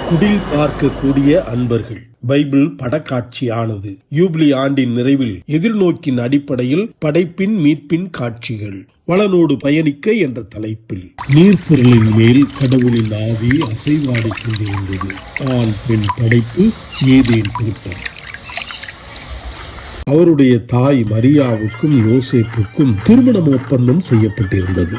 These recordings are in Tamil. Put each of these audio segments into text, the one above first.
குடில் பார்க்கக்கூடிய அன்பர்கள். பைபிள் படக்காட்சியானது. யூபிலி ஆண்டின் நிறைவில் எதிர்நோக்கின் அடிப்படையில் படைப்பின் மீட்பின் காட்சிகள் வளனோடு பயணிக்க என்ற தலைப்பில் நீர்த்திரளின் மேல் கடவுளின் ஆவி அசைவாடிக் கொண்டிருந்தது. ஆண் பெண் படைப்பு ஏதேன் திருப்பம். அவருடைய தாய் மரியாவுக்கும் யோசேப்புக்கும் திருமணம் ஒப்பந்தம் செய்யப்பட்டிருந்தது.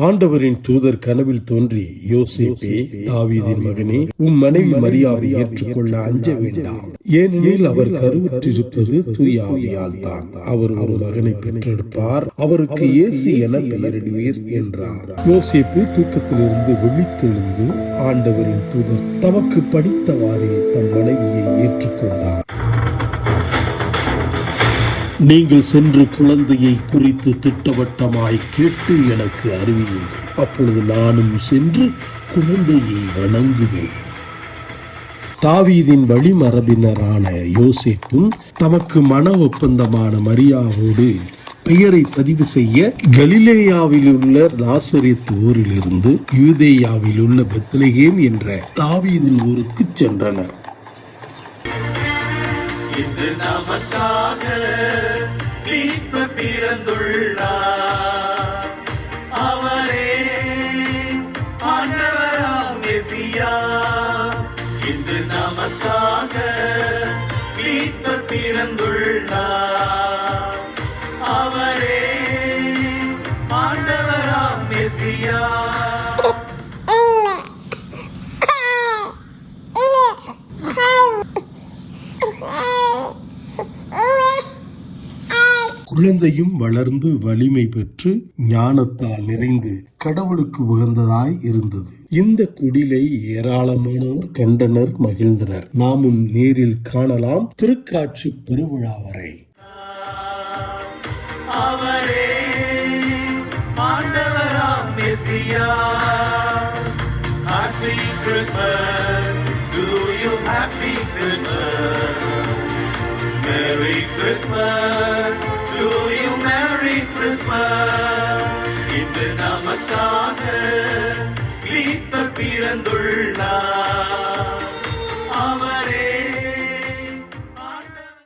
ஆண்டவரின் தூதர் கனவில் தோன்றி, யோசேப்பே, தாவீதின் மகனே, உம் மனைவி மரியாவை ஏற்றுக்கொள்ள அஞ்ச வேண்டாம். ஏனெனில் அவர் கருவுற்றிருப்பது தூய ஆவியால் தான். அவர் ஒரு மகனை பெற்றெடுப்பார், அவருக்கு இயேசு என பெயரிடுவீர் என்றார். யோசேப்பு தூக்கத்திலிருந்து விழித்தெழுந்து ஆண்டவரின் தூதர் தமக்கு படித்தவாறே தம் மனைவியை ஏற்றுக்கொண்டார். நீங்கள் சென்று குழந்தையை குறித்து திட்டவட்டமாய் கேட்டு எனக்கு அறிவியுங்கள். அப்பொழுது நானும் சென்று குழந்தையை வணங்குவேன். தாவீதின் வழிமரபினரான யோசேப்பும் தமக்கு மன ஒப்பந்தமான மரியாவோடு பெயரை பதிவு செய்ய கலிலேயாவில் உள்ள நாசரேத் ஊரிலிருந்து யூதேயாவில் உள்ள பெத்லகேம் என்ற தாவீதின் ஊருக்கு சென்றனர். இன்று நமக்காக மீட்பர் பிறந்துள்ளார். அவரே ஆண்டவராம் மெசியா. இன்று நமக்காக மீட்பர் பிறந்துள்ளார். அவரே ஆண்டவராம் மெசியா. குழந்தையும் வளர்ந்து வலிமை பெற்று ஞானத்தால் நிறைந்து கடவுளுக்கு உகந்ததாய் இருந்தது. இந்த குடிலை ஏராளமானோர் கண்டனர், மகிழ்ந்தனர். நாமும் நேரில் காணலாம் திருக்காட்சி பெருவிழா வரை. அவரே ஆண்டவராம் மெசியா. Happy Christmas to you, happy Christmas. Merry Christmas to you, Merry Christmas. இன்று நமக்காக மீட்பர் பிறந்துள்ளார்.